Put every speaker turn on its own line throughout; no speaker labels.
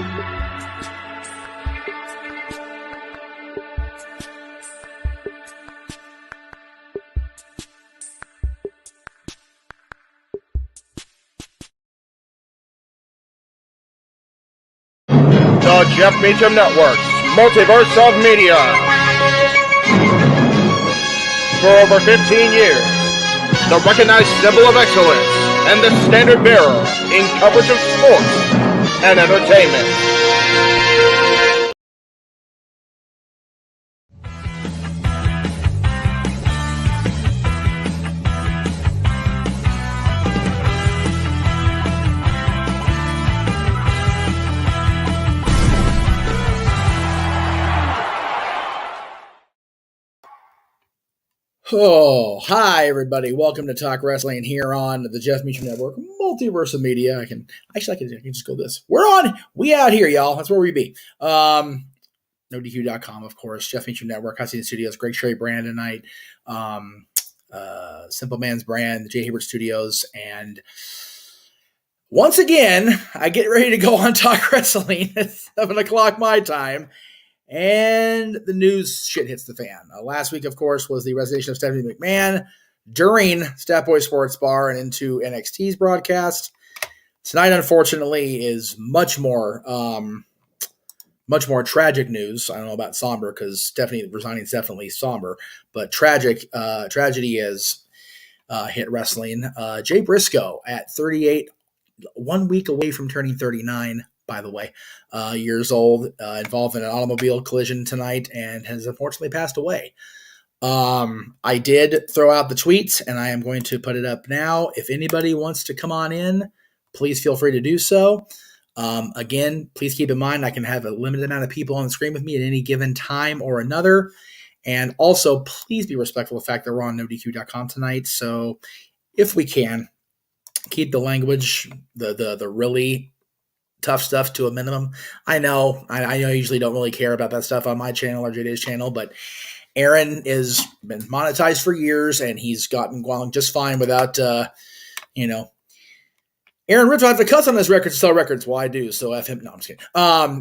The Jeff Meacham Network's Multiverse of Media. For over 15 years, the recognized symbol of excellence and the standard bearer in coverage of sports and entertainment.
Oh, hi everybody. Welcome to Talk Wrestling here on the Jeff Meacham Network, Multiverse of Media. I can just go this. We out here, y'all. That's where we be. NoDQ.com, of course. Jeff Meacham Network, Hot Seat Studios, Greg Sherry brand tonight. Simple Man's brand, the J. Hebert Studios, and once again, I get ready to go on Talk Wrestling at 7 o'clock my time. And the news shit hits the fan. Last week, of course, was the resignation of Stephanie McMahon during Stat Boy Sports Bar and into NXT's broadcast. Tonight, unfortunately, is much more tragic news. I don't know about somber because Stephanie resigning is definitely somber, but tragedy has hit wrestling. Jay Briscoe at 38, 1 week away from turning 39. By the way, years old, involved in an automobile collision tonight and has unfortunately passed away. I did throw out the tweet and I am going to put it up now. If anybody wants to come on in, please feel free to do so. Again, please keep in mind I can have a limited amount of people on the screen with me at any given time or another. And also, please be respectful of the fact that we're on NoDQ.com tonight. So if we can, keep the language, the really tough stuff to a minimum. I know I usually don't really care about that stuff on my channel or JD's channel, but Aaron has been monetized for years and he's gotten along just fine without, Aaron Rich will have to cuss on his records to sell records. Well, I do. So F him. No, I'm just kidding.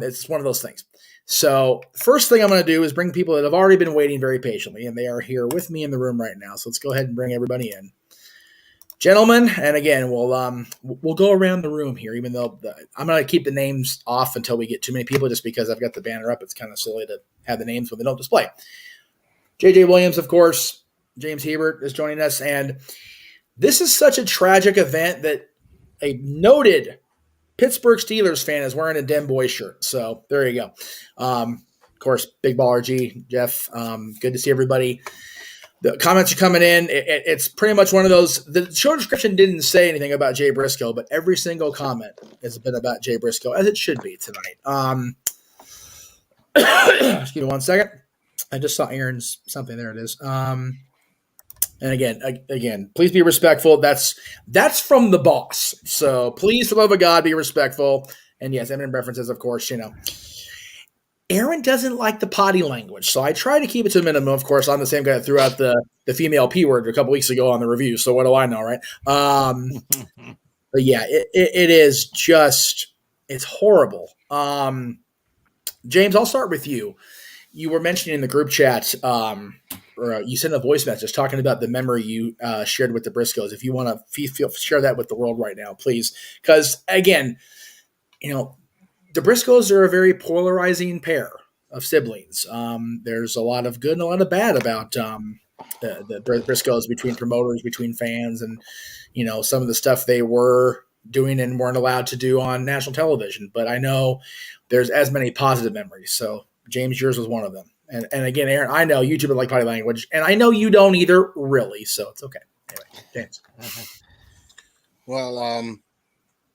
It's one of those things. So first thing I'm going to do is bring people that have already been waiting very patiently, and they are here with me in the room right now. So let's go ahead and bring everybody in. Gentlemen, and again, we'll go around the room here, even though I'm going to keep the names off until we get too many people, just because I've got the banner up. It's kind of silly to have the names when they don't display. JJ Williams, of course, James Hebert is joining us, and this is such a tragic event that a noted Pittsburgh Steelers fan is wearing a Den Boy shirt. So there you go. Of course, Big Baller G, Jeff, good to see everybody. The comments are coming in. It's pretty much one of those. The show description didn't say anything about Jay Briscoe, but every single comment has been about Jay Briscoe, as it should be tonight. Excuse me 1 second. I just saw Aaron's something. There it is. And again, please be respectful. That's from the boss. So please, for the love of God, be respectful. And yes, eminent references, of course, Aaron doesn't like the potty language, so I try to keep it to a minimum. Of course, I'm the same guy that threw out the female P word a couple weeks ago on the review, so what do I know, right? But yeah, it is just – it's horrible. James, I'll start with you. You were mentioning in the group chat or you sent a voice message talking about the memory you shared with the Briscoes. If you want to share that with the world right now, please. Because, again, the Briscoes are a very polarizing pair of siblings. There's a lot of good and a lot of bad about the Briscoes, between promoters, between fans, and some of the stuff they were doing and weren't allowed to do on national television. But I know there's as many positive memories. So James, yours was one of them. And again, Aaron, I know you two like potty language, and I know you don't either, really. So it's okay. Anyway, James.
Well,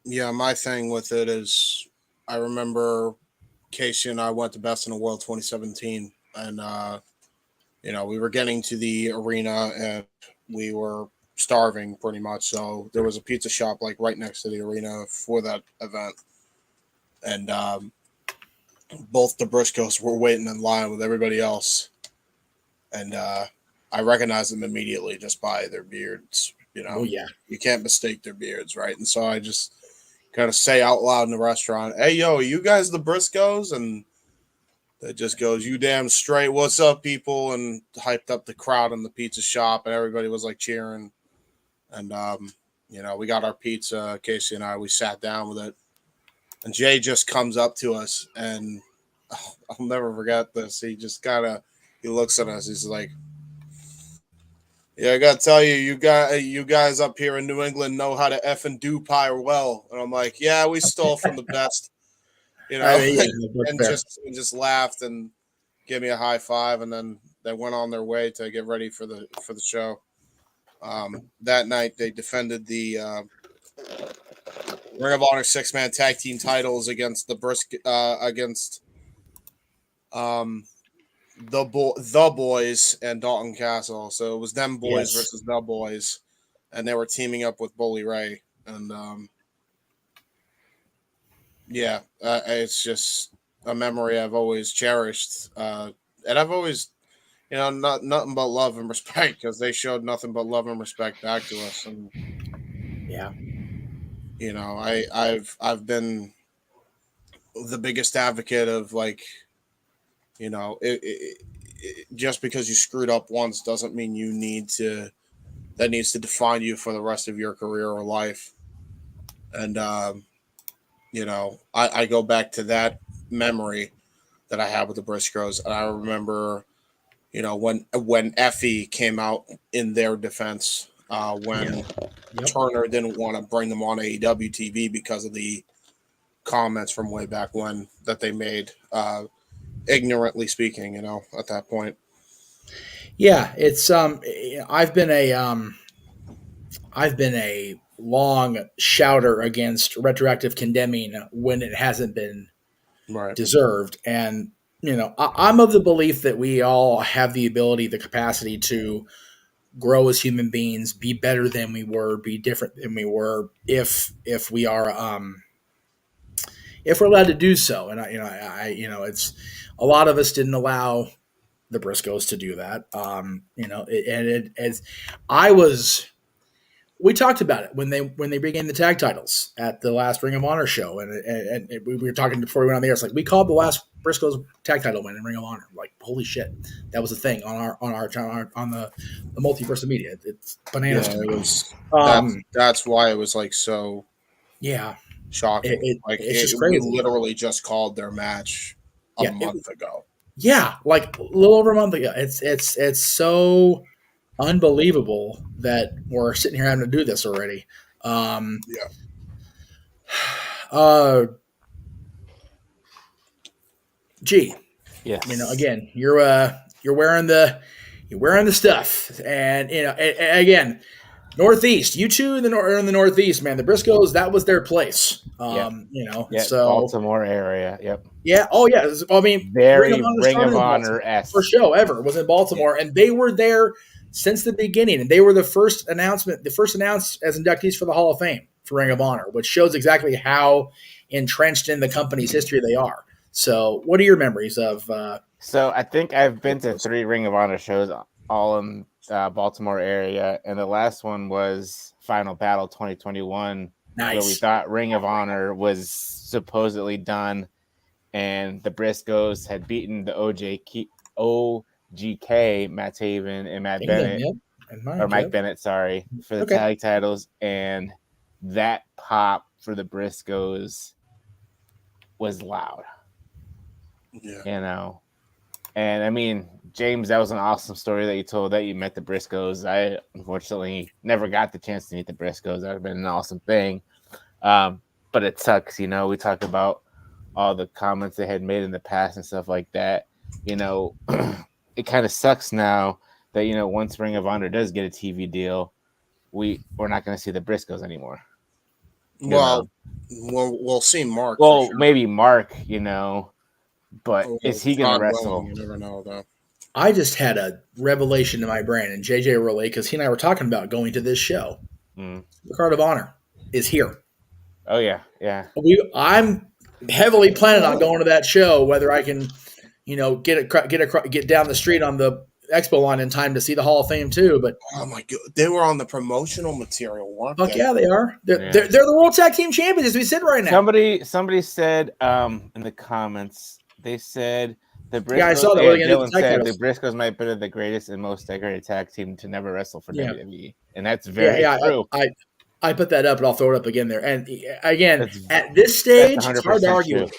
yeah, my thing with it is, I remember Casey and I went to Best in the World 2017, and we were getting to the arena and we were starving pretty much. So there was a pizza shop like right next to the arena for that event, and both the Briscoes were waiting in line with everybody else, and I recognized them immediately just by their beards.
Oh yeah,
you can't mistake their beards, right? And so I just kind of say out loud in the restaurant, "Hey, yo, are you guys the Briscoes?" And it just goes, "You damn straight. What's up, people?" And hyped up the crowd in the pizza shop, and everybody was like cheering. And we got our pizza. Casey and I, we sat down with it, and Jay just comes up to us, and I'll never forget this. He just he looks at us. He's like, "Yeah, I gotta tell you, you guys up here in New England know how to effing do pie well." And I'm like, "Yeah, we stole from the best,"
I mean, yeah, that's
and
fair.
just laughed and gave me a high five, and then they went on their way to get ready for the show. That night they defended the Ring of Honor 6-man tag team titles against against the boys and Dalton Castle. So it was them boys
Yes.
versus the boys, and they were teaming up with Bully Ray. And it's just a memory I've always cherished, and I've always, nothing but love and respect, because they showed nothing but love and respect back to us. And
Yeah.
I've been the biggest advocate of, like, just because you screwed up once doesn't mean that needs to define you for the rest of your career or life. And I go back to that memory that I had with the Briscoes, and I remember, when Effie came out in their defense, when Turner didn't want to bring them on AEW TV because of the comments from way back when that they made, ignorantly speaking, at that point.
Yeah, it's I've been a long shouter against retroactive condemning when it hasn't been
Right.
deserved. And, I'm of the belief that we all have the ability, the capacity to grow as human beings, be better than we were, be different than we were, if we are if we're allowed to do so. And it's a lot of us didn't allow the Briscoes to do that. As I was, we talked about it when they regained the tag titles at the last Ring of Honor show, and we were talking before we went on the air. It's like we called the last Briscoes tag title win in Ring of Honor. Like, holy shit, that was a thing on the multiverse of media. It's bananas to me.
That's why it was like so shocking.
It's just
We
crazy.
literally just called their match a month ago.
Yeah, like a little over a month ago. It's so unbelievable that we're sitting here having to do this already. Gee,
yes.
Again, you're wearing the stuff, and again, Northeast. You two are in the Northeast, man. The Briscoes, that was their place. So
Baltimore area. Yep.
Yeah. Oh, yeah. I mean,
Very Ring of Honor-esque.
First show ever was in Baltimore, and they were there since the beginning, and they were the first announced as inductees for the Hall of Fame for Ring of Honor, which shows exactly how entrenched in the company's history they are. So, what are your memories of?
So, I think I've been to 3 Ring of Honor shows, all in Baltimore area, and the last one was Final Battle 2021, where we thought Ring of Honor was supposedly done, and the Briscoes had beaten the OGK, Matt Taven and Matt Bennett, Mike Bennett, sorry, for the tag titles, and that pop for the Briscoes was loud.
Yeah.
And I mean, James, that was an awesome story that you told, that you met the Briscoes. I unfortunately never got the chance to meet the Briscoes. That would have been an awesome thing. But it sucks, we talk about all the comments they had made in the past and stuff like that. It kind of sucks now that, once Ring of Honor does get a TV deal, we're not going to see the Briscoes anymore.
Well, we'll see Mark.
Well, maybe Mark, but is he going to wrestle?
You never know, though.
I just had a revelation in my brain, and JJ relay, because he and I were talking about going to this show. The Card of Honor is here.
Oh yeah, yeah.
I'm heavily planning on going to that show, whether I can, get down the street on the expo line in time to see the Hall of Fame too. But
oh my god, they were on the promotional material, weren't
fuck
they?
yeah, they are. They're the World Tag Team Champions as we sit right now.
Somebody said in the comments, they said the Briscoes.
Yeah, I saw that.
Dylan said the Briscoes might be the greatest and most decorated tag team to never wrestle for WWE, and that's very true.
I put that up, and I'll throw it up again there. And again, at this stage, it's hard to argue with.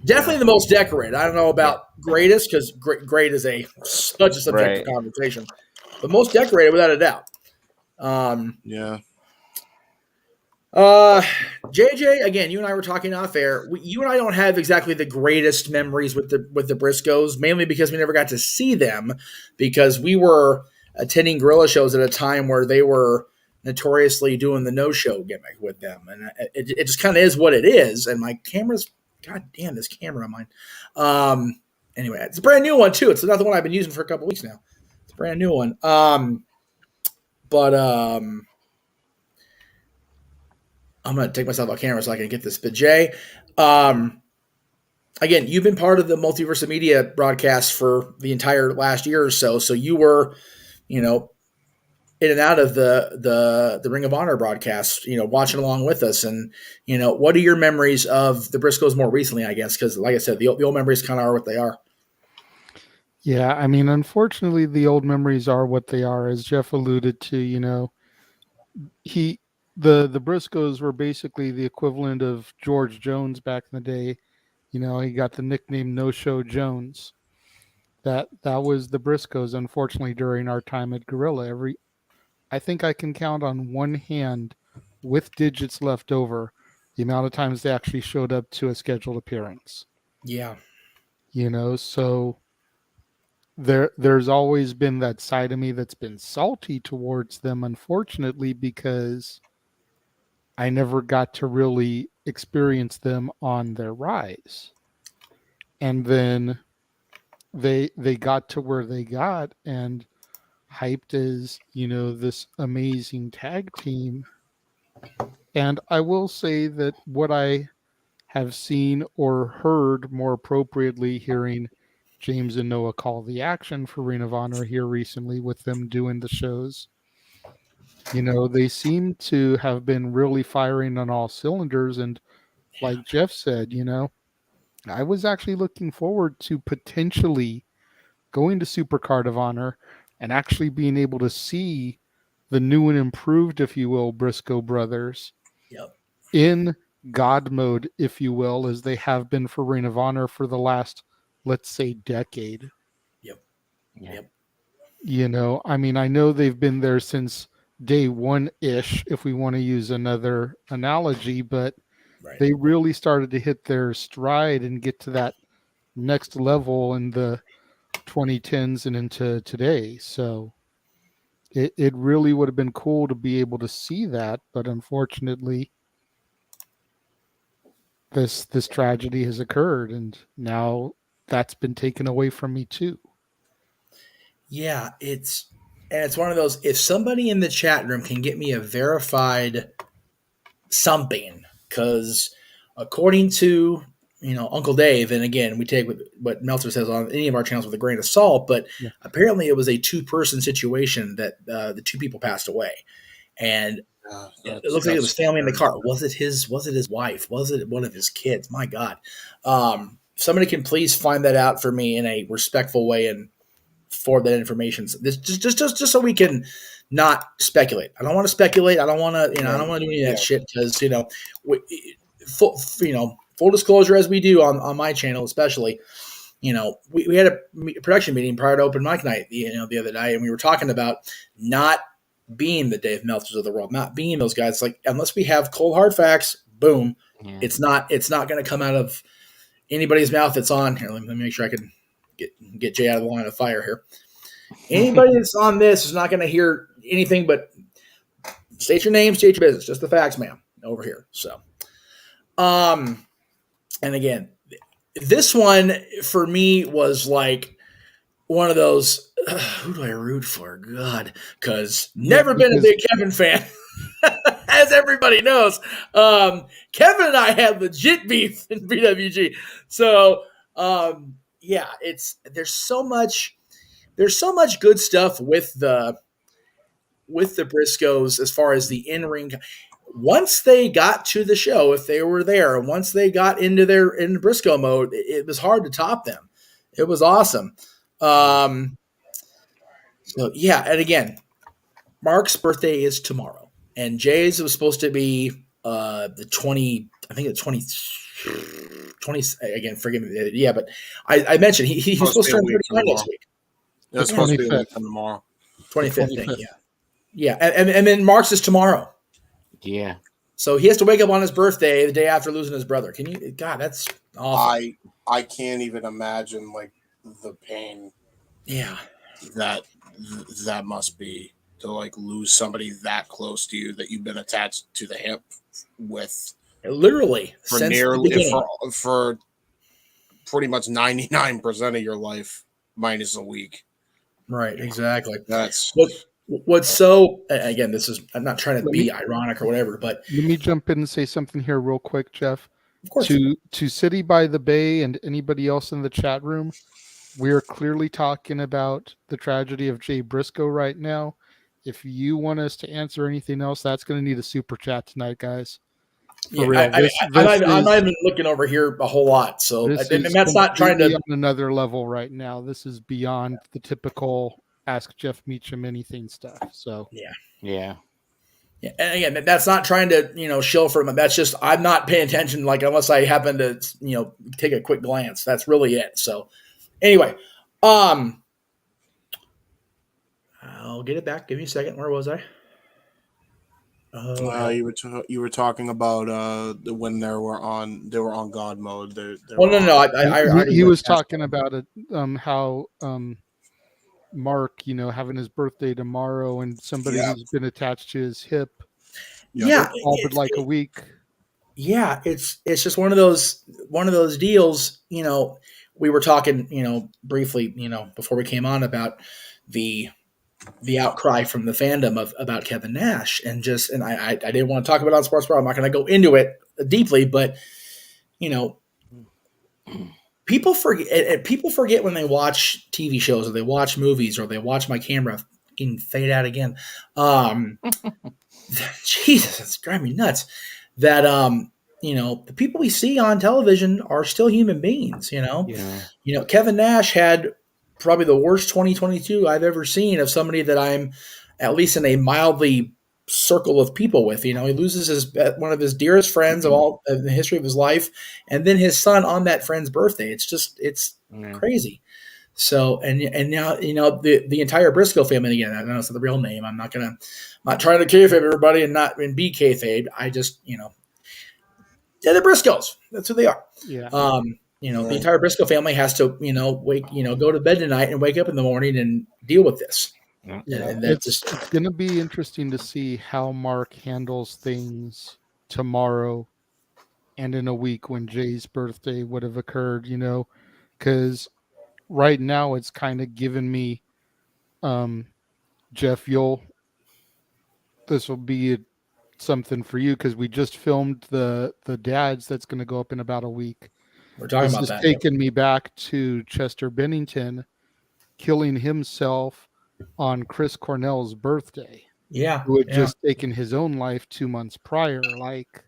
Definitely the most decorated. I don't know about greatest because great is such a subjective conversation. The most decorated, without a doubt. JJ, again, you and I were talking off air. You and I don't have exactly the greatest memories with the Briscoes, mainly because we never got to see them because we were attending Gorilla shows at a time where they were notoriously doing the no-show gimmick with them, and it just kind of is what it is. And my camera's, god damn, this camera of mine. Anyway, it's a brand new one too. It's another one I've been using for a couple weeks now. It's a brand new one. But I'm gonna take myself off camera so I can get this. But Jay, again, you've been part of the Multiverse of Media broadcast for the entire last year or so. So you were, in and out of the Ring of Honor broadcast, watching along with us. And, what are your memories of the Briscoes more recently, I guess? Because like I said, the old memories kind of are what they are.
Yeah, I mean, unfortunately, the old memories are what they are. As Jeff alluded to, the Briscoes were basically the equivalent of George Jones back in the day. He got the nickname No Show Jones. That was the Briscoes, unfortunately, during our time at Gorilla. I think I can count on one hand with digits left over the amount of times they actually showed up to a scheduled appearance.
Yeah.
So there's always been that side of me that's been salty towards them, unfortunately, because I never got to really experience them on their rise. And then they got to where they got and hyped as, this amazing tag team. And I will say that what I have seen or heard, more appropriately, hearing James and Noah call the action for Ring of Honor here recently with them doing the shows, they seem to have been really firing on all cylinders. And like Jeff said, I was actually looking forward to potentially going to Supercard of Honor and actually being able to see the new and improved, if you will, Briscoe brothers in God mode, if you will, as they have been for Ring of Honor for the last, let's say, decade.
Yep.
I mean, I know they've been there since day one-ish, if we want to use another analogy, but they really started to hit their stride and get to that next level in the 2010s and into today. So it really would have been cool to be able to see that, but unfortunately this tragedy has occurred, and now that's been taken away from me too.
Yeah, it's one of those, if somebody in the chat room can get me a verified something, because according to Uncle Dave, and again, we take what Meltzer says on any of our channels with a grain of salt, but apparently it was a 2-person situation that the 2 people passed away, and it looks like it was family in the car. Was it his wife? Was it one of his kids? My God. Somebody can please find that out for me in a respectful way and forward that information. So this just so we can not speculate. I don't want to speculate. I don't want to, I don't want to do any of that shit because, full disclosure, as we do on my channel, especially, we had a production meeting prior to open mic night, the other night, and we were talking about not being the Dave Meltzers of the world, not being those guys. Like, unless we have cold hard facts, boom, it's not going to come out of anybody's mouth that's on here. Let me make sure I can get Jay out of the line of fire here. Anybody that's on this is not going to hear anything but state your name, state your business, just the facts, ma'am, over here. So, and again, this one for me was like one of those, who do I root for? God, because never been a big Kevin fan, as everybody knows. Kevin and I had legit beef in BWG. So, there's so much there's so much good stuff with the Briscoes as far as the in-ring. Once they got to the show, if they were there, once they got into Briscoe mode, it was hard to top them. It was awesome. So yeah, and again, Mark's birthday is tomorrow, and Jay's was supposed to be the 20. I think it's 20. Again, forgive me. Yeah, but I mentioned he was supposed to turn 39 next week.
It's supposed to be a week from tomorrow.
25th thing, yeah. And then Mark's is tomorrow.
Yeah.
So he has to wake up on his birthday the day after losing his brother. Can you? God, that's awful.
I can't even imagine like the pain.
Yeah.
That must be to like lose somebody that close to you that you've been attached to the hip with
literally
for
since
nearly
the beginning.
for pretty much 99% of your life minus a week.
Right, exactly.
That's
what's so, again, this is, I'm not trying to be ironic or whatever, but
let me jump in and say something here real quick, Jeff.
of course,
to City by the Bay and anybody else in the chat room, we are clearly talking about the tragedy of Jay Briscoe right now. If you want us to answer anything else, that's going to need a super chat tonight, guys.
For real. I'm not even looking over here a whole lot. So and that's not trying to
on another level right now. This is beyond the typical ask Jeff Meacham anything stuff. So
yeah. And again, that's not trying to shill for him. That's just I'm not paying attention. Like unless I happen to take a quick glance. That's really it. So anyway, I'll get it back. Give me a second. Where was I?
You were talking about when they were on God mode.
He was talking about it. How Mark, having his birthday tomorrow, and somebody who's been attached to his hip. All but like a week.
Yeah, it's just one of those deals. We were talking, briefly, before we came on about the outcry from the fandom about Kevin Nash, and I didn't want to talk about it on Sports Bar. I'm not going to go into it deeply, but people forget when they watch TV shows or they watch movies or they watch my camera fucking fade out again. Jesus, it's driving me nuts. That the people we see on television are still human beings. Kevin Nash had probably the worst 2022 I've ever seen of somebody that I'm at least in a mildly circle of people with. He loses one of his dearest friends of all in the history of his life, and then his son on that friend's birthday. It's crazy. So and now the entire Briscoe family, again, I know it's not the real name. I'm not trying to kayfabe everybody and be kayfabe. I just they're the Briscoes. That's who they are.
Yeah.
The entire Briscoe family has to, go to bed tonight and wake up in the morning and deal with this.
Yeah. And it's going to be interesting to see how Mark handles things tomorrow and in a week when Jay's birthday would have occurred, because right now it's kind of given me, Jeff, this will be something for you because we just filmed the dads that's going to go up in about a week.
We're talking about that.
This has taken me back to Chester Bennington killing himself on Chris Cornell's birthday.
Yeah.
Who had just taken his own life 2 months prior. Like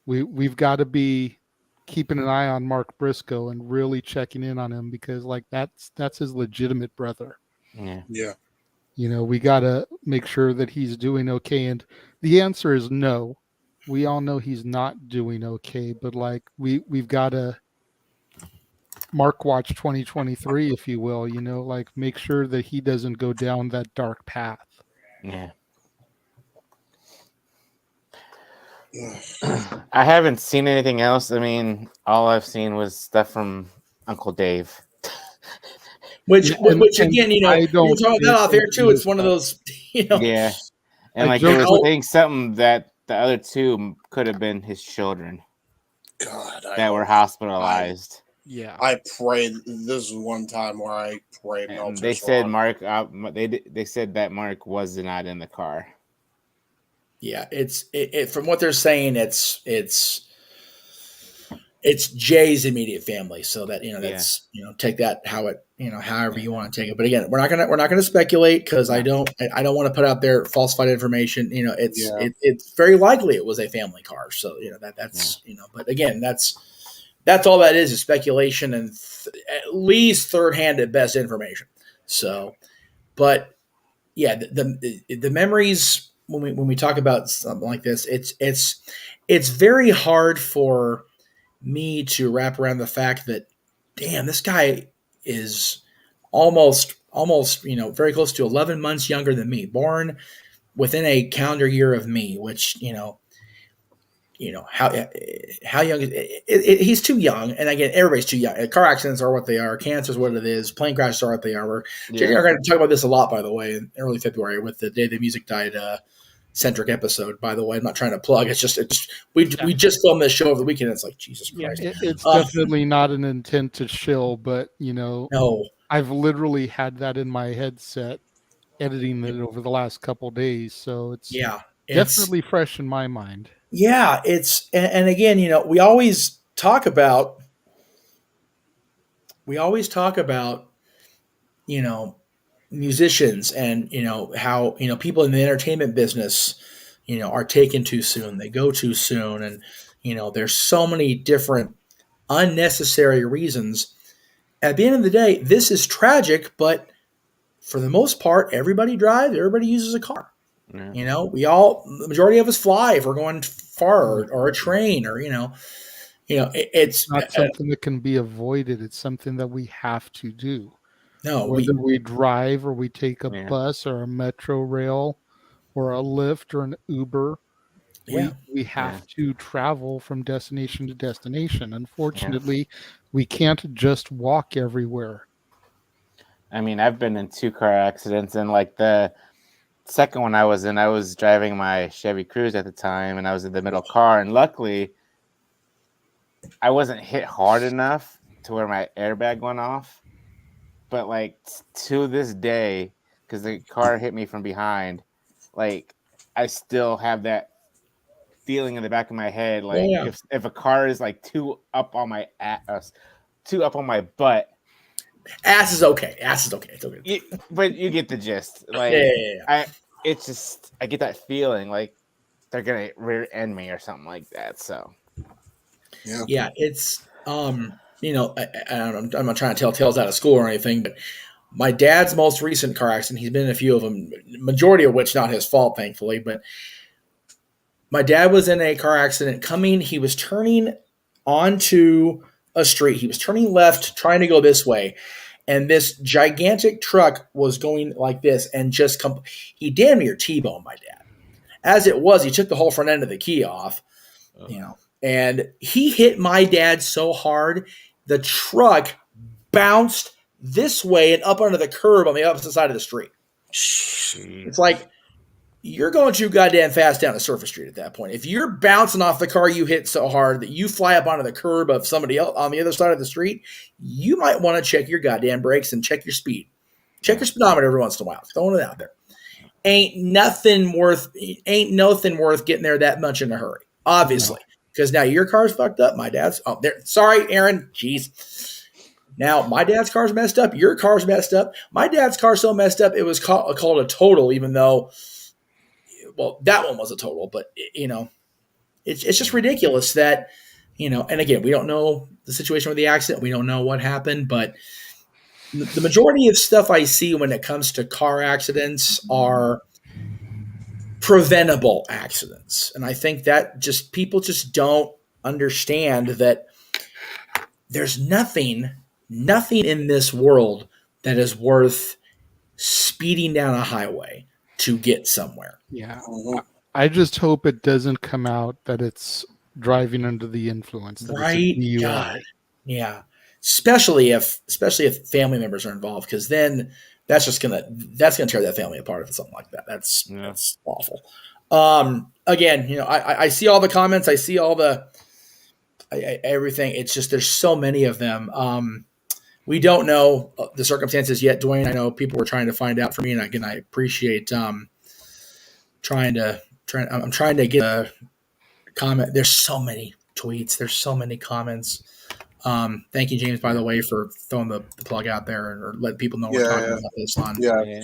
we've got to be keeping an eye on Mark Briscoe and really checking in on him because like that's his legitimate brother.
Yeah.
We got to make sure that he's doing okay. And the answer is no. We all know he's not doing okay, but like we've got to Mark watch 2023, if you will, like make sure that he doesn't go down that dark path.
Yeah. I haven't seen anything else. I mean, all I've seen was stuff from Uncle Dave.
Which again, we're talking that out there too. It's one of those,
Yeah. And like he was saying something that the other two could have been his children.
God,
that were hospitalized.
I prayed. This is one time where I prayed.
They said Mark. They said that Mark was not in the car.
Yeah, it's from what they're saying. It's It's Jay's immediate family, so that
Yeah.
that's take that however you want to take it. But again, we're not gonna speculate because I don't want to put out there falsified information. It's very likely it was a family car. So that's but again, that's all that is speculation and at least third hand at best information. So, but yeah, the memories when we talk about something like this, it's very hard for me to wrap around the fact that, damn, this guy is almost very close to 11 months younger than me, born within a calendar year of me, which how young he's too young. And again, everybody's too young. Car accidents are what they are. Cancer is what it is. Plane crashes are what they are. We're going to talk about this a lot, by the way, in early February with the Day the Music Died centric episode. By the way, I'm not trying to plug. It's just we just filmed this show over the weekend. It's like, Jesus Christ.
It's definitely not an intent to shill, but
no,
I've literally had that in my headset editing it over the last couple days, so it's definitely fresh in my mind.
Yeah, and again, we always talk about musicians and how people in the entertainment business are taken too soon, they go too soon, and there's so many different unnecessary reasons. At the end of the day, this is tragic, but for the most part, everybody drives, everybody uses a car.
Yeah.
The majority of us fly if we're going far, or a train, or it's
not something that can be avoided. It's something that we have to do.
No,
whether we drive or we take a bus or a metro rail or a Lyft or an Uber, we have to travel from destination to destination. Unfortunately, we can't just walk everywhere.
I mean, I've been in 2 car accidents, and like the second one I was driving my Chevy Cruze at the time, and I was in the middle car, and luckily I wasn't hit hard enough to where my airbag went off. But like to this day, because the car hit me from behind, like I still have that feeling in the back of my head, like if a car is like too up on my ass, too up on my butt.
Ass is okay. It's okay.
But you get the gist. Like I get that feeling like they're gonna rear end me or something like that. So
it's I'm not trying to tell tales out of school or anything, but my dad's most recent car accident, he's been in a few of them, majority of which not his fault, thankfully, but my dad was in a car accident he was turning onto a street. He was turning left, trying to go this way. And this gigantic truck was going like this and he damn near T-boned my dad. As it was, he took the whole front end of the key off, and he hit my dad so hard, the truck bounced this way and up under the curb on the opposite side of the street. It's like, you're going too goddamn fast down a surface street at that point. If you're bouncing off the car you hit so hard that you fly up onto the curb of somebody else on the other side of the street, you might want to check your goddamn brakes and check your speed. Check your speedometer every once in a while. Throwing it out there. Ain't nothing worth getting there that much in a hurry. Obviously. Because now your car's fucked up. My dad's sorry, Aaron. Jeez. Now my dad's car's messed up. Your car's messed up. My dad's car's so messed up it was called a total, even though, well, that one was a total. But it's just ridiculous that and again, we don't know the situation with the accident. We don't know what happened, but the majority of stuff I see when it comes to car accidents are preventable accidents. And I think that people just don't understand that there's nothing in this world that is worth speeding down a highway to get somewhere.
Yeah. I just hope it doesn't come out that it's driving under the influence. That
right. God. Yeah. Especially if family members are involved, because then that's gonna tear that family apart if it's something like that. That's awful. Again, I see all the comments, I see all the everything. It's just there's so many of them. We don't know the circumstances yet, Dwayne. I know people were trying to find out for me, and again, I appreciate I'm trying to get a comment. There's so many tweets. There's so many comments. Thank you, James, by the way, for throwing the plug out there or letting people know we're talking about this on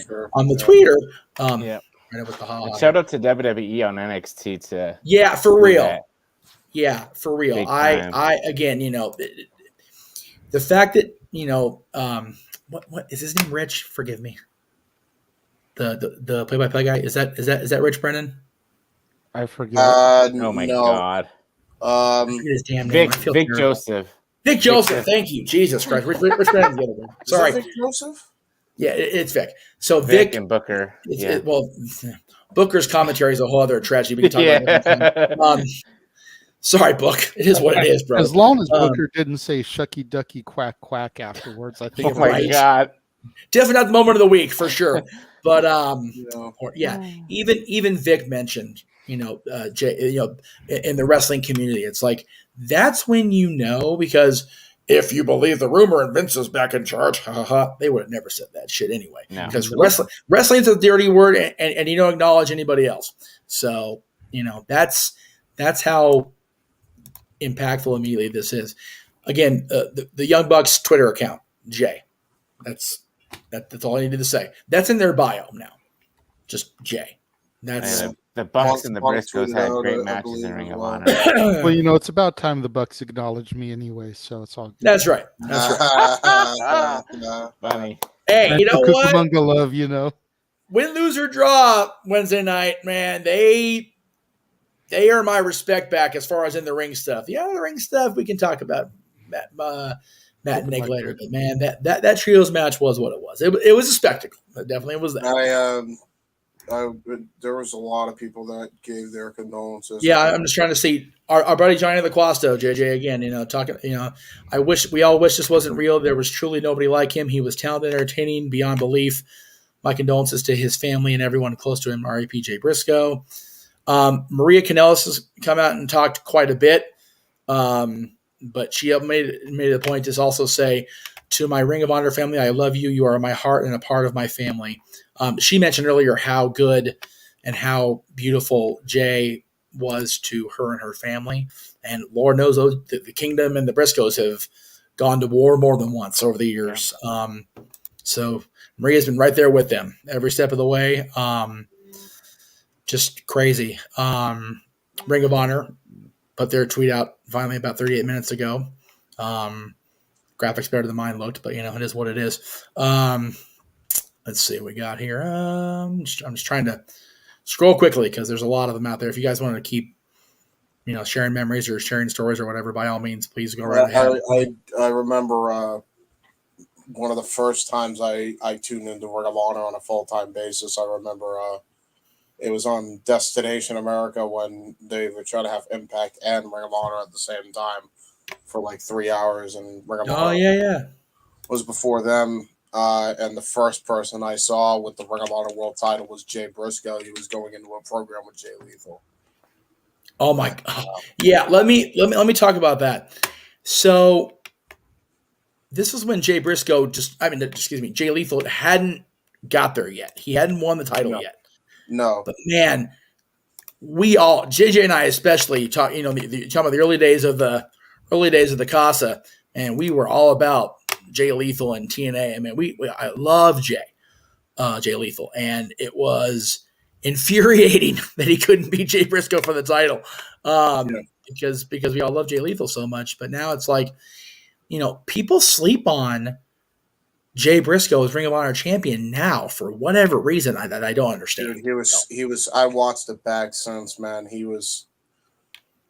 Sure.
on the Twitter.
Yeah.
Right with the
And shout out to WWE on NXT to
for
do
real.
that.
Yeah, for real.
Big time.
I again, the fact that what is his name? Rich, forgive me. The play-by-play guy, is that Rich Brennan?
I forget.
Oh my
No.
god.
I forget his damn name.
Vic
I feel
Vic
terrible.
Joseph.
Vic Joseph. Thank you, Jesus Christ. Rich Brennan's the other one. Sorry.
Is that Vic Joseph?
Yeah, it's Vic. So
Vic and Booker.
Booker's commentary is a whole other tragedy. We can talk about it. Sorry, Book. It is what it is, bro.
As long as Booker didn't say shucky ducky quack quack afterwards, I think.
Oh my god.
Definitely not the moment of the week for sure. But
Yeah.
even Vic mentioned, Jay, in the wrestling community, it's like that's when because if you believe the rumor and Vince is back in charge, they would have never said that shit anyway.
No.
Because wrestling's a dirty word, and you don't acknowledge anybody else. So that's how impactful immediately this is. Again, the Young Bucks Twitter account, Jay. That's all I needed to say. That's in their bio now. Just Jay. That's
the Bucks and the Briscoes had great matches in Ring of Honor.
Well, it's about time the Bucks acknowledge me anyway, so it's all good.
That's right. That's
right.
Funny.
Hey, you know what?
Cucamonga love,
Win, lose, or draw Wednesday night, man. They earn my respect back as far as in the ring stuff. The out of the ring stuff we can talk about Matt and Nick later. But man, that trios match was what it was. It was a spectacle. It definitely was that.
There was a lot of people that gave their condolences.
Yeah, I'm just trying to see our buddy Johnny LaQuasto, JJ again. Talking. We all wish this wasn't real. There was truly nobody like him. He was talented, entertaining beyond belief. My condolences to his family and everyone close to him. R.I.P. Jay Briscoe. Maria Kanellis has come out and talked quite a bit, but she made it a point to also say, to my Ring of Honor family, I love you. You are my heart and a part of my family. She mentioned earlier how good and how beautiful Jay was to her and her family. And Lord knows the Kingdom and the Briscoes have gone to war more than once over the years. So Maria's been right there with them every step of the way. Just crazy. Ring of Honor put their tweet out finally about 38 minutes ago. Graphics better than mine looked, but it is what it is. Let's see what we got here. I'm just trying to scroll quickly because there's a lot of them out there. If you guys want to keep, sharing memories or sharing stories or whatever, by all means, please go right ahead.
I remember one of the first times I tuned into Ring of Honor on a full-time basis. I remember it was on Destination America when they would try to have Impact and Ring of Honor at the same time for like 3 hours, and Ring of Honor was before them. And the first person I saw with the Ring of Honor World Title was Jay Briscoe. He was going into a program with Jay Lethal.
Oh my God! Yeah, let me talk about that. So this was when Jay Briscoe Jay Lethal hadn't got there yet. He hadn't won the title yet.
No,
but man, we all, JJ and I especially, talking about the early days of the Casa, and we were all about Jay Lethal and TNA. I mean, I love Jay Lethal, and it was infuriating that he couldn't beat Jay Briscoe for the title, because we all love Jay Lethal so much. But now it's like, people sleep on Jay Briscoe as Ring of Honor champion now for whatever reason that I don't understand.
Dude, he was. I watched it back since, man. He was.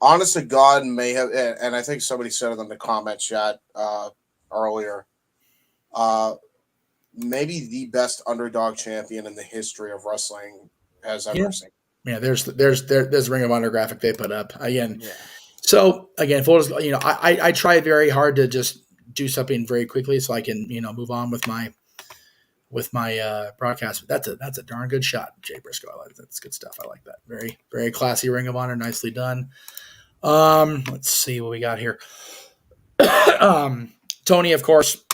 Honest to God, may have, and I think somebody said it in the comment chat earlier. Maybe the best underdog champion in the history of wrestling has ever seen.
Yeah, there's Ring of Honor graphic they put up again. Yeah. So again, I try very hard to just do something very quickly so I can move on with my broadcast. But that's a darn good shot, Jay Briscoe. I like that. That's good stuff. I like that. Very, very classy Ring of Honor, nicely done. Let's see what we got here. Tony, of course,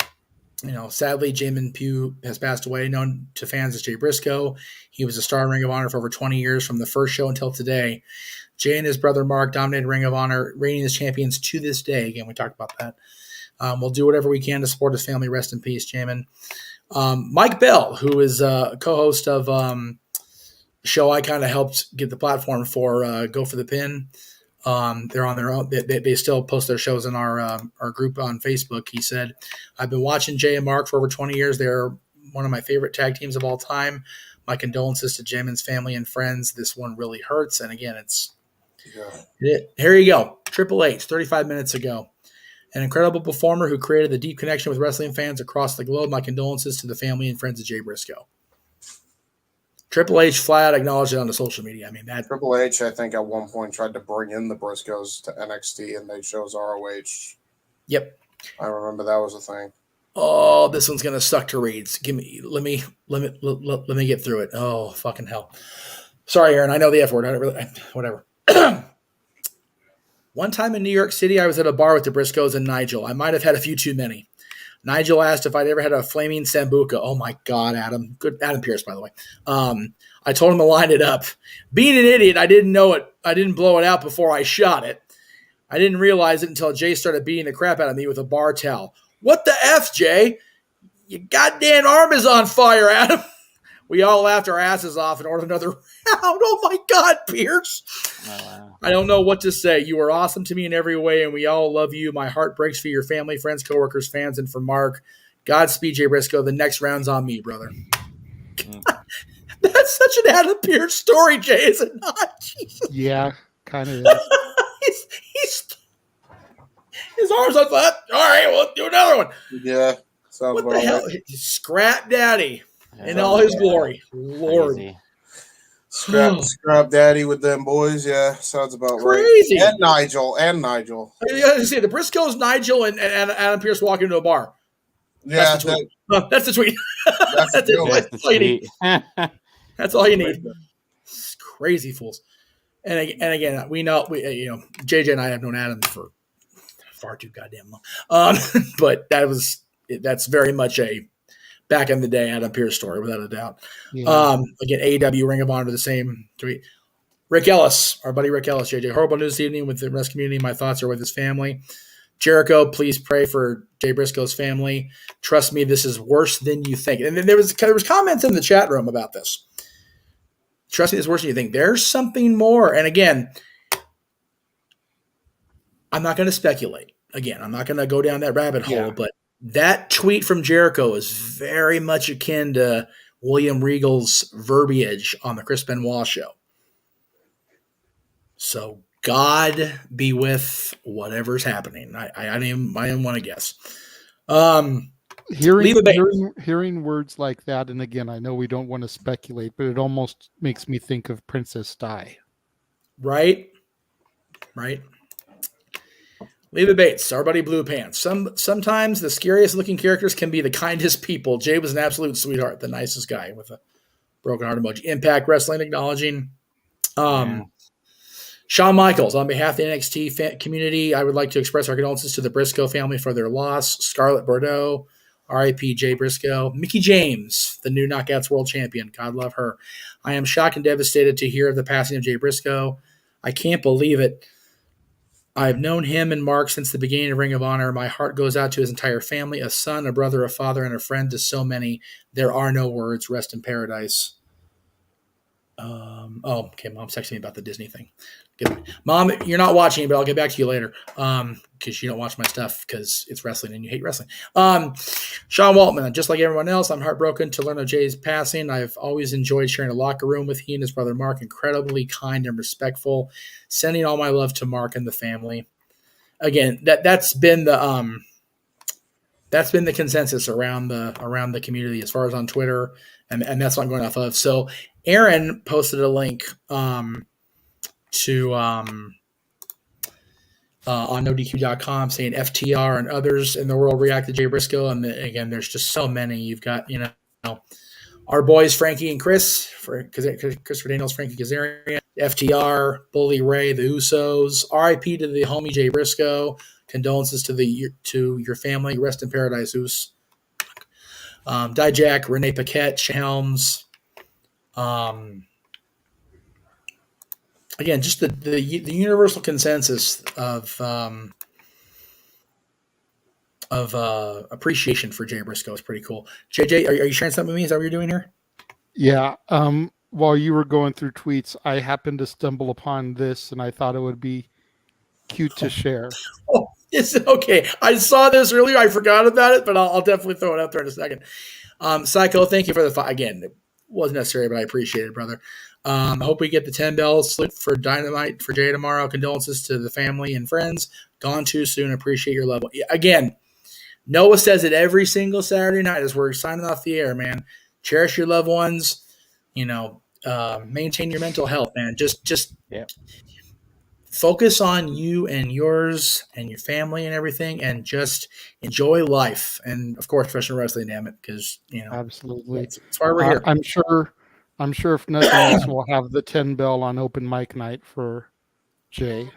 Sadly, JMN Pugh has passed away, known to fans as Jay Briscoe. He was a star in Ring of Honor for over 20 years, from the first show until today. Jay and his brother Mark dominated Ring of Honor, reigning as champions to this day. Again, we talked about that. We'll do whatever we can to support his family. Rest in peace, JMN. Mike Bell, who is a co-host of show I kind of helped get the platform for, Go for the Pin. They're on their own. They still post their shows in our group on Facebook. He said, "I've been watching Jay and Mark for over 20 years. They're one of my favorite tag teams of all time. My condolences to JMN's family and friends. This one really hurts." And again, here you go. Triple H, 35 minutes ago. An incredible performer who created the deep connection with wrestling fans across the globe. My condolences to the family and friends of Jay Briscoe. Triple H flat out acknowledged it on the social media. I mean, that
Triple H, I think, at one point tried to bring in the Briscoes to NXT, and they chose ROH.
Yep.
I remember that was a thing.
Oh, this one's gonna suck to read. Let me get through it. Oh, fucking hell. Sorry, Aaron. I know the F word. I don't really. Whatever. One time in New York City, I was at a bar with the Briscoes and Nigel. I might have had a few too many. Nigel asked if I'd ever had a flaming sambuca. Oh my God, Adam. Good, Adam Pierce, by the way. I told him to line it up. Being an idiot, I didn't know it. I didn't blow it out before I shot it. I didn't realize it until Jay started beating the crap out of me with a bar towel. What the F, Jay? Your goddamn arm is on fire, Adam. We all laughed our asses off and ordered another round. Oh my God, Pierce.
Oh, wow.
I don't know what to say. You are awesome to me in every way, and we all love you. My heart breaks for your family, friends, coworkers, fans, and for Mark. Godspeed, Jay Briscoe. The next round's on me, brother. That's such an Adam Pierce story, Jay, is it not? Jesus.
Yeah, kind of.
His arms on fire. All right, we'll do another one.
Yeah. Sounds
What the hell?
right.
Scrap Daddy in
Yeah.
all his glory. Lord.
Crazy.
Scrap Daddy with them boys. Yeah, sounds about
Crazy.
right. And Nigel.
I gotta say, the Briscoes, Nigel, and Adam Pierce walk into a bar.
Yeah,
That's the tweet.
that's the deal.
That's all you need. That's all you need. It's crazy fools. And again, we know JJ and I have known Adam for far too goddamn long. But that's very much a back in the day Adam Pierce story, without a doubt.
Yeah.
Again, AEW, Ring of Honor, the same tweet. Rick Ellis, our buddy Rick Ellis, JJ. Horrible news this evening with the rest community. My thoughts are with his family. Jericho, please pray for Jay Briscoe's family. Trust me, this is worse than you think. And then there was comments in the chat room about this. Trust me, it's worse than you think. There's something more. And again, I'm not going to speculate. Again, I'm not going to go down that rabbit hole, but that tweet from Jericho is very much akin to William Regal's verbiage on the Chris Benoit show. So God be with whatever's happening. I didn't want to guess.
Hearing words like that, and again, I know we don't want to speculate, but it almost makes me think of Princess Di.
Right. Leva Bates, our buddy Blue Pants. Sometimes the scariest looking characters can be the kindest people. Jay was an absolute sweetheart, the nicest guy with a broken heart emoji. Impact Wrestling acknowledging. Shawn Michaels, on behalf of the NXT community, I would like to express our condolences to the Briscoe family for their loss. Scarlett Bordeaux, R.I.P. Jay Briscoe. Mickey James, the new Knockouts World Champion. God love her. I am shocked and devastated to hear of the passing of Jay Briscoe. I can't believe it. I've known him and Mark since the beginning of Ring of Honor. My heart goes out to his entire family, a son, a brother, a father, and a friend to so many. There are no words. Rest in paradise. Okay. Mom's texting me about the Disney thing. Good. Mom, you're not watching, but I'll get back to you later. Because you don't watch my stuff because it's wrestling and you hate wrestling. Sean Waltman, just like everyone else, I'm heartbroken to learn of Jay's passing. I've always enjoyed sharing a locker room with he and his brother Mark. Incredibly kind and respectful. Sending all my love to Mark and the family. Again, that's been the consensus around the community as far as on Twitter, and that's what I'm going off of. So Aaron posted a link to on NoDQ.com saying FTR and others in the world react to Jay Briscoe. And again, there's just so many. You've got, our boys, Frankie and Chris, Christopher Daniels, Frankie Kazarian, FTR, Bully Ray, the Usos, RIP to the homie Jay Briscoe, condolences to your family, rest in paradise, Us. Dijak, Renee Paquette, Helms. Again, just the universal consensus of appreciation for Jay Briscoe is pretty cool. JJ, are you sharing something with me? Is that what you're doing here?
Yeah. While you were going through tweets, I happened to stumble upon this, and I thought it would be cute to share.
Oh, it's okay. I saw this earlier. I forgot about it, but I'll definitely throw it out there in a second. Psycho, thank you for the again. It wasn't necessary, but I appreciate it, brother. I hope we get the 10 bells salute for Dynamite for Jay tomorrow. Condolences to the family and friends. Gone too soon. Appreciate your love. Again, Noah says it every single Saturday night as we're signing off the air, man. Cherish your loved ones. Maintain your mental health, man. Just focus on you and yours and your family and everything, and just enjoy life. And of course, professional wrestling, damn it, because
absolutely,
that's why we're here.
I'm sure if nothing else, we'll have the 10 bell on open mic night for Jay.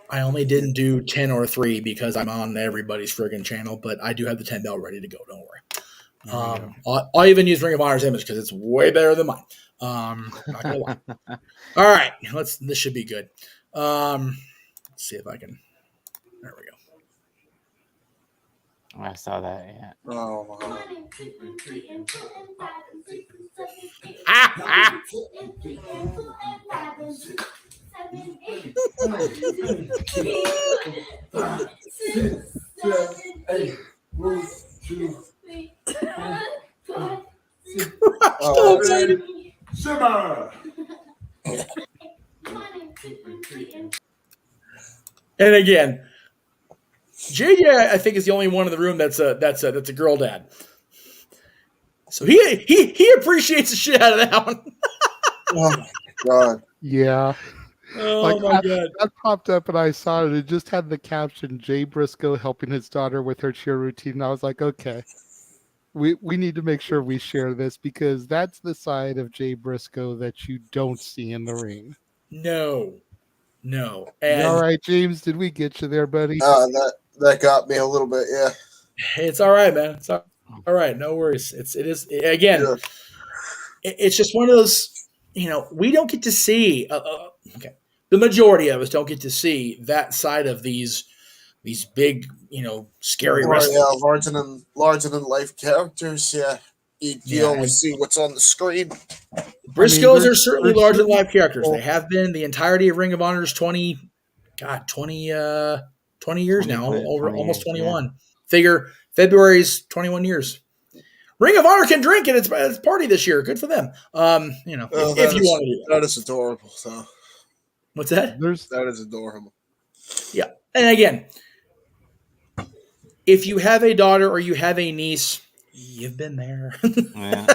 I only didn't do 10 or 3 because I'm on everybody's friggin' channel, but I do have the 10 bell ready to go. Don't worry. I'll even use Ring of Honor's image because it's way better than mine. Not gonna lie. All right, this should be good. Let's see if I can. There we go.
I saw that. Yeah.
Oh, wow.
And again, JJ, I think, is the only one in the room that's a girl dad. So he appreciates the shit out of that one.
Oh, God.
Yeah.
Oh my God.
That popped up and I saw it. It just had the caption Jay Briscoe helping his daughter with her cheer routine. And I was like, okay, we need to make sure we share this because that's the side of Jay Briscoe that you don't see in the ring.
No.
And all right, James, did we get you there, buddy?
That got me a little bit, yeah.
It's all right, man. It's all right. No worries. It is again. Yeah. It's just one of those. We don't get to see. Okay, the majority of us don't get to see that side of these big, scary wrestlers.
Yeah, larger than life characters. Yeah, you only see what's on the screen.
Briscoes are certainly larger than life characters. They have been the entirety of Ring of Honor's 20 years now, almost 21. Yeah. Figure February's 21 years. Ring of Honor can drink, and it's party this year. Good for them. If you want to do that.
That is adorable. So.
What's that?
That is adorable.
Yeah. And again, if you have a daughter or you have a niece, you've been there.
Yeah.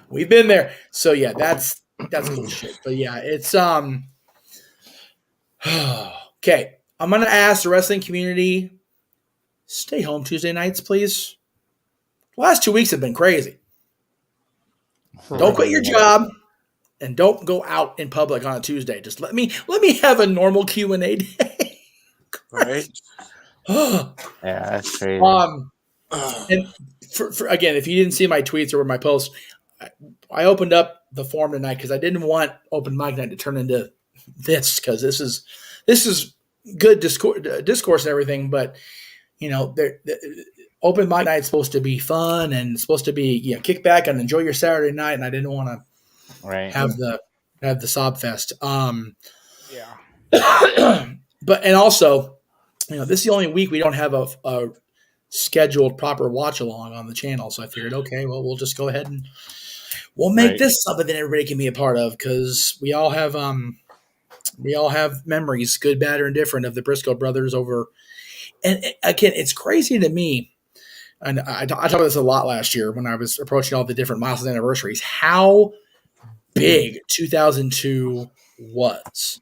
We've been there. So yeah, that's cool shit. But yeah, it's okay. I'm gonna ask the wrestling community, stay home Tuesday nights, please. The last 2 weeks have been crazy. Don't quit your job and don't go out in public on a Tuesday. Just let me have a normal Q&A day.
Right.
Yeah, that's crazy.
And for again, if you didn't see my tweets or my posts, I opened up the forum tonight because I didn't want open mic night to turn into this, because this is good discourse and everything, but open mic night is supposed to be fun and supposed to be kick back and enjoy your Saturday night, and I didn't want to have the sob fest. But and also, this is the only week we don't have a scheduled proper watch along on the channel, so I figured, okay, well, we'll just go ahead and we'll make this something that everybody can be a part of, because we all have memories, good, bad, or indifferent, of the Briscoe brothers over. And again, it's crazy to me. And I talked about this a lot last year when I was approaching all the different milestone anniversaries, how big 2002 was.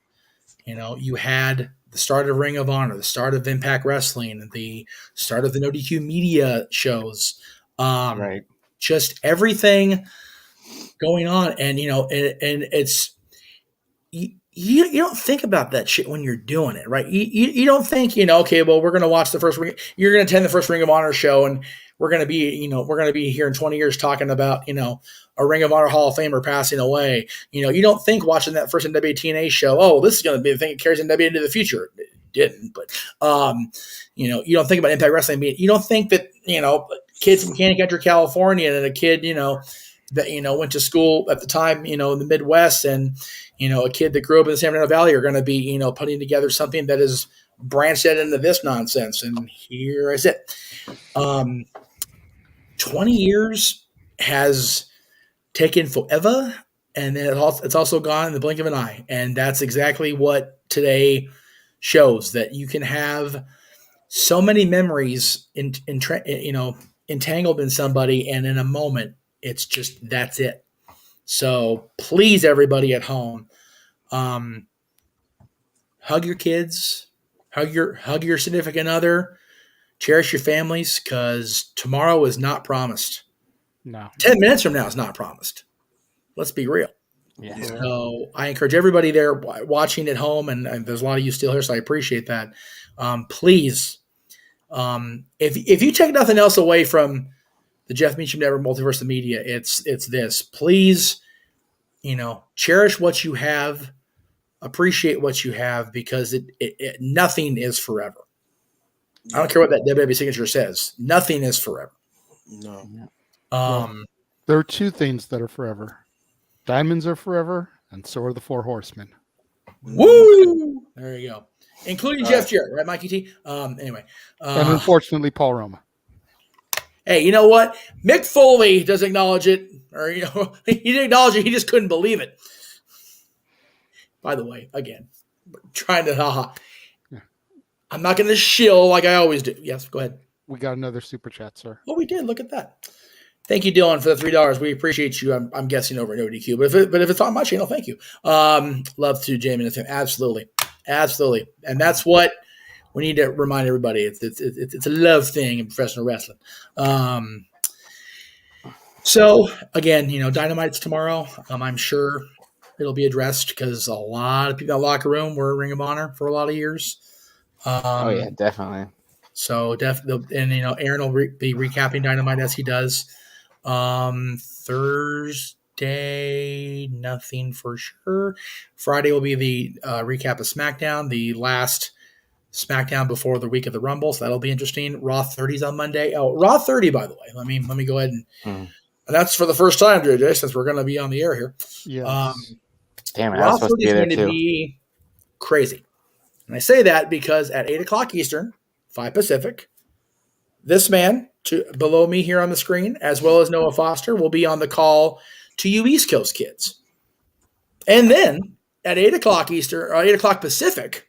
You had the start of Ring of Honor, the start of Impact Wrestling, the start of the NoDQ media shows, just everything going on. And, and it's, you don't think about that shit when you're doing it, right? You don't think, okay, well, we're going to watch the first ring. You're going to attend the first Ring of Honor show, and we're going to be here in 20 years talking about, a Ring of Honor Hall of Famer passing away. You don't think watching that first NWA TNA show, oh, this is going to be the thing that carries NWA into the future. It didn't, but, you don't think about Impact Wrestling being, you don't think that, kids from Canyon Country, California, and a kid, that, went to school at the time, in the Midwest, and, a kid that grew up in the San Fernando Valley are going to be, putting together something that is branched out into this nonsense. And here is it. 20 years has taken forever, and then it's also gone in the blink of an eye. And that's exactly what today shows, that you can have so many memories entangled in somebody, and in a moment, it's just, that's it. So please, everybody at home, hug your kids, hug your significant other, cherish your families, because tomorrow is not promised.
No.
10 minutes from now is not promised. Let's be real.
Yeah.
So I encourage everybody there watching at home, and there's a lot of you still here, so I appreciate that. Please, if you take nothing else away from the Jeff Meacham Network Multiverse of Media, it's this. Please, cherish what you have, appreciate what you have, because nothing is forever. I don't care what that WWE signature says. Nothing is forever.
No.
There are two things that are forever. Diamonds are forever, and so are the Four Horsemen.
Woo! There you go. Including Jeff Jarrett, right, Mikey T? Anyway.
And unfortunately, Paul Roma.
Hey, you know what? Mick Foley does acknowledge it, or, he didn't acknowledge it. He just couldn't believe it. By the way, again, trying to,
Yeah.
I'm not going to shill like I always do. Yes, go ahead.
We got another super chat, sir.
Oh, we did. Look at that. Thank you, Dylan, for the $3. We appreciate you. I'm guessing over NoDQ, but if it's on my channel, thank you. Love to JMN. Absolutely, and that's what we need to remind everybody. It's a love thing in professional wrestling. So again, Dynamite's tomorrow. I'm sure it'll be addressed, because a lot of people in the locker room were Ring of Honor for a lot of years.
Oh yeah, definitely.
So definitely, and Aaron will be recapping Dynamite as he does. Thursday, nothing for sure. Friday will be the recap of SmackDown, the last SmackDown before the week of the Rumble. So that'll be interesting. Raw 30's on Monday. Oh, Raw 30, by the way. Let me go ahead and that's for the first time, JJ, since we're going to be on the air here.
Yes.
Damn it, I
Raw
was supposed
30
to be
is
there
going to
too.
be crazy. And I say that because at 8 o'clock Eastern, 5 Pacific, this man below me here on the screen, as well as Noah Foster, will be on the call to you East Coast kids. And then at 8 o'clock Eastern, or 8 o'clock Pacific,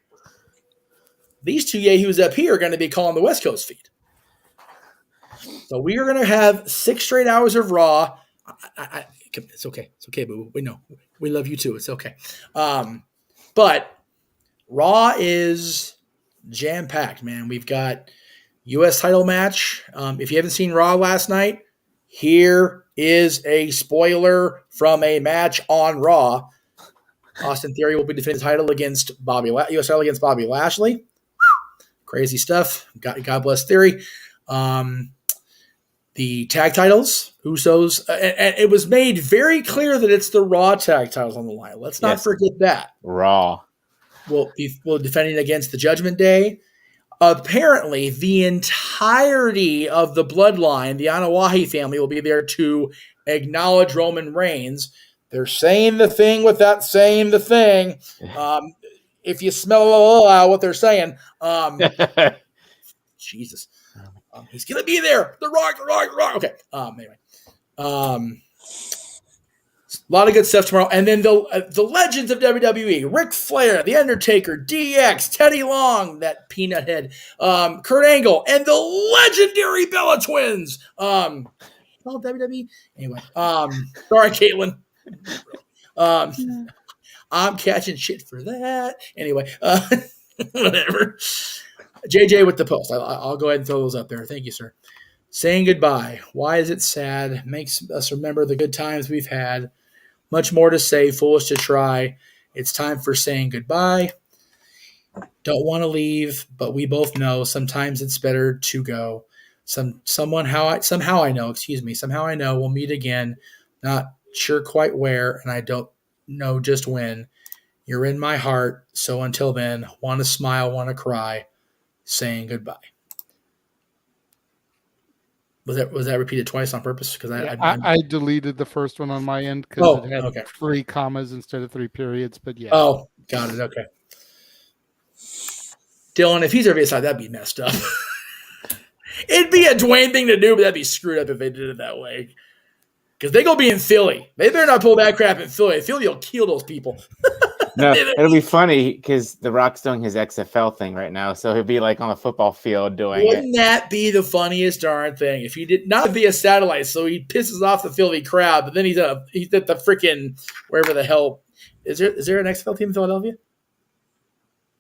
these two yahoos up here are going to be calling the West Coast feed. So we are going to have 6 straight hours of Raw. It's okay. It's okay, boo. We know. We love you too. It's okay. But Raw is jam-packed, man. We've got U.S. title match. If you haven't seen Raw last night, here is a spoiler from a match on Raw. Austin Theory will be defending the title against U.S. title against Bobby Lashley. Crazy stuff. God bless Theory. The tag titles, Usos, and it was made very clear that it's the Raw tag titles on the line. Let's not forget that.
Raw.
We'll be defending against the Judgment Day. Apparently, the entirety of the bloodline, the Anawahi family, will be there to acknowledge Roman Reigns. They're saying the thing without saying the thing. If you smell what they're saying, Jesus, he's gonna be there. The Rock. Okay. Anyway, a lot of good stuff tomorrow, and then the legends of WWE: Ric Flair, The Undertaker, DX, Teddy Long, that peanut head, Kurt Angle, and the legendary Bella Twins. All WWE. Anyway, sorry, Caitlin. I'm catching shit for that. Anyway, whatever. JJ with the post. I'll go ahead and throw those up there. Thank you, sir. Saying goodbye. Why is it sad? Makes us remember the good times we've had. Much more to say, foolish to try, It's time for saying goodbye. Don't want to leave, but we both know sometimes it's better to go. Somehow I know we'll meet again. Not sure quite where, and I don't know just when. You're in my heart, so until then, want to smile, want to cry, saying goodbye. Was that repeated twice on purpose? Because
I deleted the first one on my end because it had
okay.
3 commas instead of 3 periods. But yeah.
Oh, got it. Okay. Dylan, if he's ever inside, that'd be messed up. It'd be a Dwayne thing to do, but that'd be screwed up if they did it that way. Because they go be in Philly. They better not pull that crap in Philly. Philly will kill those people.
No, it'll be funny because The Rock's doing his XFL thing right now, so he'll be like on the football field doing
Wouldn't that be the funniest darn thing? If he did not be a satellite, so he pisses off the Philly crowd, but then he's at the freaking wherever the hell is there an XFL team in Philadelphia?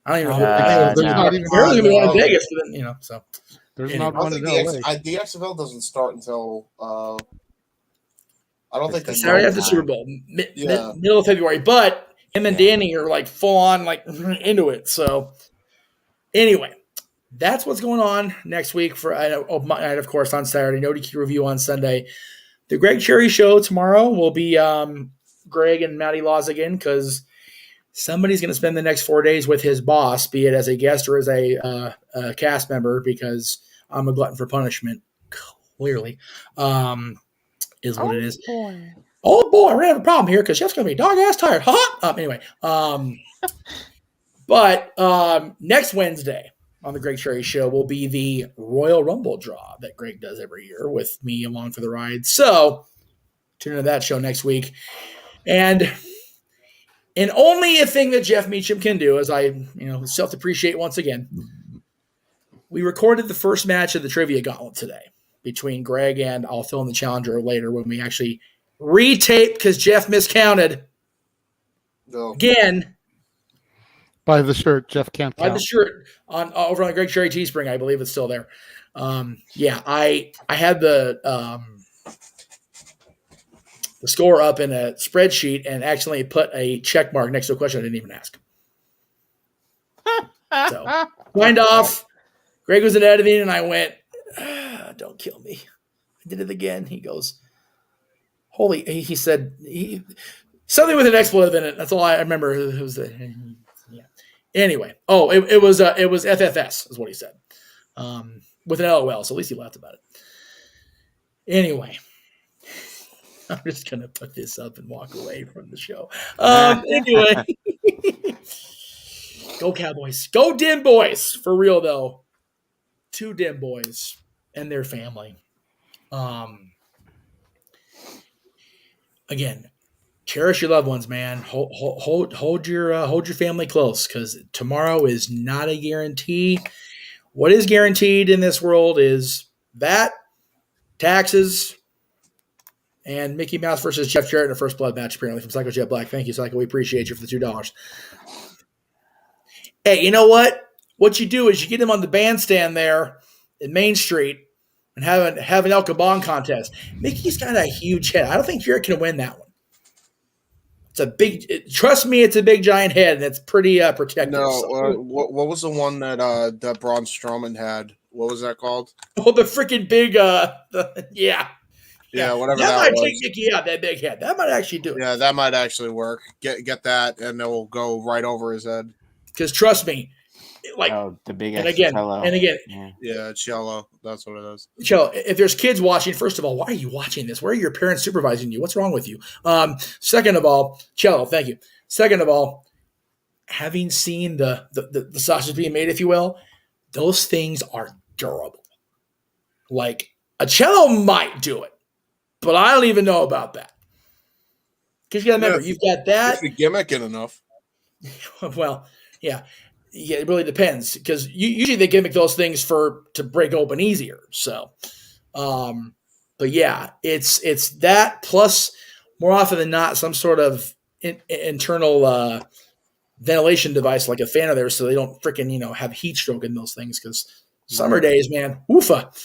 I don't even know.
There's not even
There's one in Vegas, but then, so
there's
anyway.
not one in LA.
The XFL doesn't start until I don't think they
Saturday after the Super Bowl, middle of February. But him and Danny are like full on like into it. So anyway, that's what's going on next week for night, of course, on Saturday. NoDQ review on Sunday. The Greg Cherry show tomorrow will be Greg and Matty Laws again because somebody's going to spend the next 4 days with his boss, be it as a guest or as a cast member, because I'm a glutton for punishment. Clearly, is what it is.
Boy.
Oh boy, we're gonna have a problem here because Jeff's gonna be dog ass tired. Anyway, but next Wednesday on the Greg Cherry Show will be the Royal Rumble draw that Greg does every year with me along for the ride. So tune into that show next week. And only a thing that Jeff Meacham can do, as I self-depreciate once again, we recorded the first match of the Trivia Gauntlet today between Greg and I'll fill in the challenger later when we actually retape because Jeff miscounted again.
By the shirt, Jeff can't count.
By the shirt over on the Greg Cherry Teespring, I believe it's still there. I had the score up in a spreadsheet and accidentally put a check mark next to a question I didn't even ask. So signed off. Greg was in editing, and I went, "Don't kill me." I did it again. He goes, "Holy!" He said something with an expletive in it. That's all I remember. It was Anyway, it was FFS is what he said, with an LOL. So at least he laughed about it. Anyway, I'm just gonna put this up and walk away from the show. Anyway, go Cowboys, go Dim Boys for real though. 2 Dim Boys and their family. Again, cherish your loved ones, man. Hold your family close because tomorrow is not a guarantee. What is guaranteed in this world is that taxes and Mickey Mouse versus Jeff Jarrett in a first blood match, apparently from Psycho Jet Black. Thank you, Psycho. We appreciate you for the $2. Hey, you know what? What you do is you get him on the bandstand there in Main Street and have an El Caban contest. Mickey's got a huge head. I don't think Jarrett can win that one. Trust me, it's a big giant head, and it's pretty protective.
No, what was the one that Braun Strowman had? What was that called?
Oh, the freaking big,
yeah, whatever
that
that
might
was.
take Mickey out, that big head. That might actually do it.
Yeah, that might actually work. Get that, and it will go right over his head.
Because trust me, like
the big
and again,
yeah, cello. That's what it is.
Cello. If there's kids watching, first of all, why are you watching this? Where are your parents supervising you? What's wrong with you? Second of all, cello. Thank you. Second of all, having seen the sausage being made, if you will, those things are durable. Like a cello might do it, but I don't even know about that. Because you got to remember, you've got that.
If the gimmick in enough.
Well, yeah. Yeah, it really depends because usually they gimmick those things to break open easier. So, but yeah, it's that plus more often than not some sort of internal ventilation device like a fan of theirs, so they don't freaking have heat stroke in those things because summer days, man, woofa.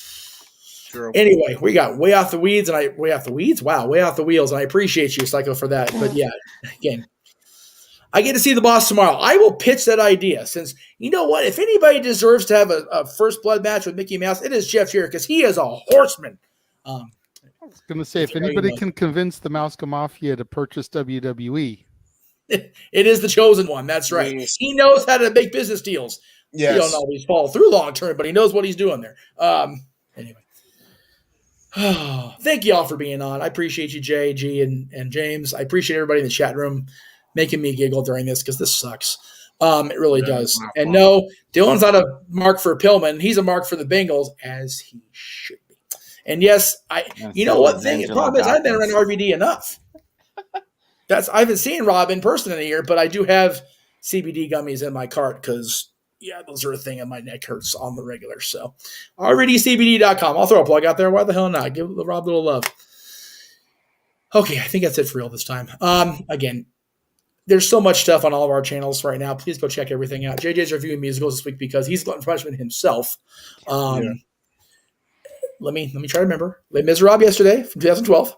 Sure. Anyway, we got way off the weeds way off the wheels, and I appreciate you, Psycho, for that. But yeah, again. I get to see the boss tomorrow. I will pitch that idea since, you know what? If anybody deserves to have a first blood match with Mickey Mouse, it is Jeff Jarrett because he is a horseman.
I was going to say, if anybody can convince the Mouska Mafia to purchase WWE,
it is the chosen one. That's right.
Yes.
He knows how to make business deals.
Yes.
He don't always follow through long term, but he knows what he's doing there. Anyway. Thank you all for being on. I appreciate you, Jay, G, and James. I appreciate everybody in the chat room making me giggle during this because this sucks. It really does. And no, Dylan's not a mark for Pillman. He's a mark for the Bengals, as he should be. And yes, you know what thing? The problem is I've been around RVD enough. I haven't seen Rob in person in a year, but I do have CBD gummies in my cart because those are a thing and my neck hurts on the regular. So RVDCBD.com. I'll throw a plug out there. Why the hell not? Give Rob a little love. Okay, I think that's it for real this time. Again, there's so much stuff on all of our channels right now. Please go check everything out. JJ's reviewing musicals this week because he's glutton for punishment himself. Let me try to remember. Les Miserables yesterday from 2012.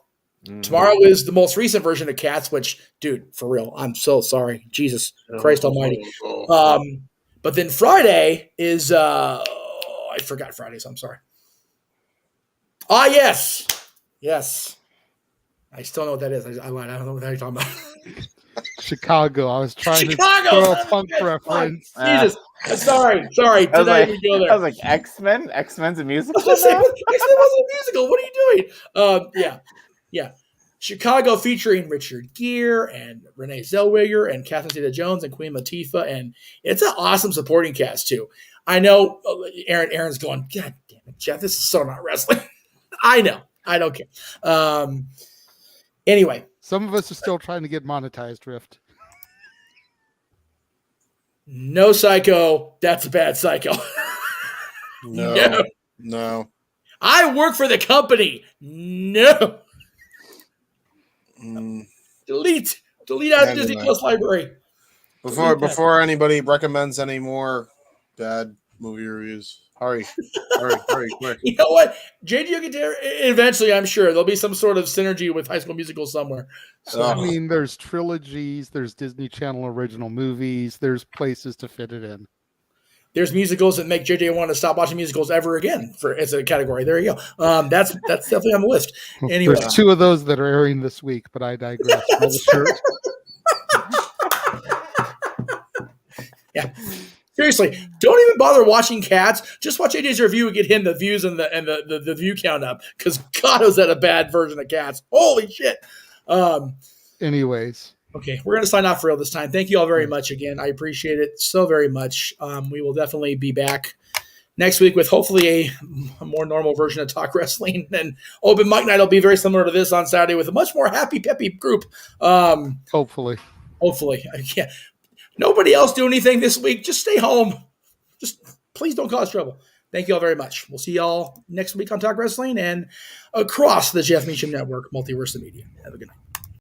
Tomorrow is the most recent version of Cats, which, dude, for real, I'm so sorry. Jesus Christ Almighty. But then Friday is I forgot Fridays. I'm sorry. Yes. I still know what that is. I lied. I don't know what you're talking about.
Chicago. I was trying to throw a punk reference.
Jesus. Sorry. Did I even go there?
I was like, X-Men? X-Men's a musical?
X-Men wasn't a musical. What are you doing? Yeah. Chicago featuring Richard Gere and Renee Zellweger and Catherine Zeta-Jones and Queen Latifah. And it's an awesome supporting cast, too. I know Aaron's going, God damn it, Jeff, this is so not wrestling. I know. I don't care. Anyway.
Some of us are still trying to get monetized, Rift.
No Psycho. That's a bad Psycho.
No.
I work for the company. No. Delete out of Disney Plus library.
Before anybody recommends any more bad movie reviews, hurry, quick.
You know what? JJ will get there eventually, I'm sure. There'll be some sort of synergy with High School Musical somewhere. So,
I mean, there's trilogies, there's Disney Channel original movies, there's places to fit it in.
There's musicals that make JJ want to stop watching musicals ever again as a category. There you go. That's definitely on the list. Anyway.
There's 2 of those that are airing this week, but I digress.
Yeah. Seriously, don't even bother watching Cats. Just watch AJ's review and get him the views and the view count up. Because God, was that a bad version of Cats. Holy shit.
Anyways.
Okay, we're going to sign off for real this time. Thank you all very much again. I appreciate it so very much. We will definitely be back next week with hopefully a more normal version of Talk Wrestling. And Open Mic Night will be very similar to this on Saturday with a much more happy, peppy group.
Hopefully.
Yeah. Nobody else do anything this week. Just stay home. Just please don't cause trouble. Thank you all very much. We'll see y'all next week on Talk Wrestling and across the Jeff Meacham Network, Multiverse of Media. Have a good night.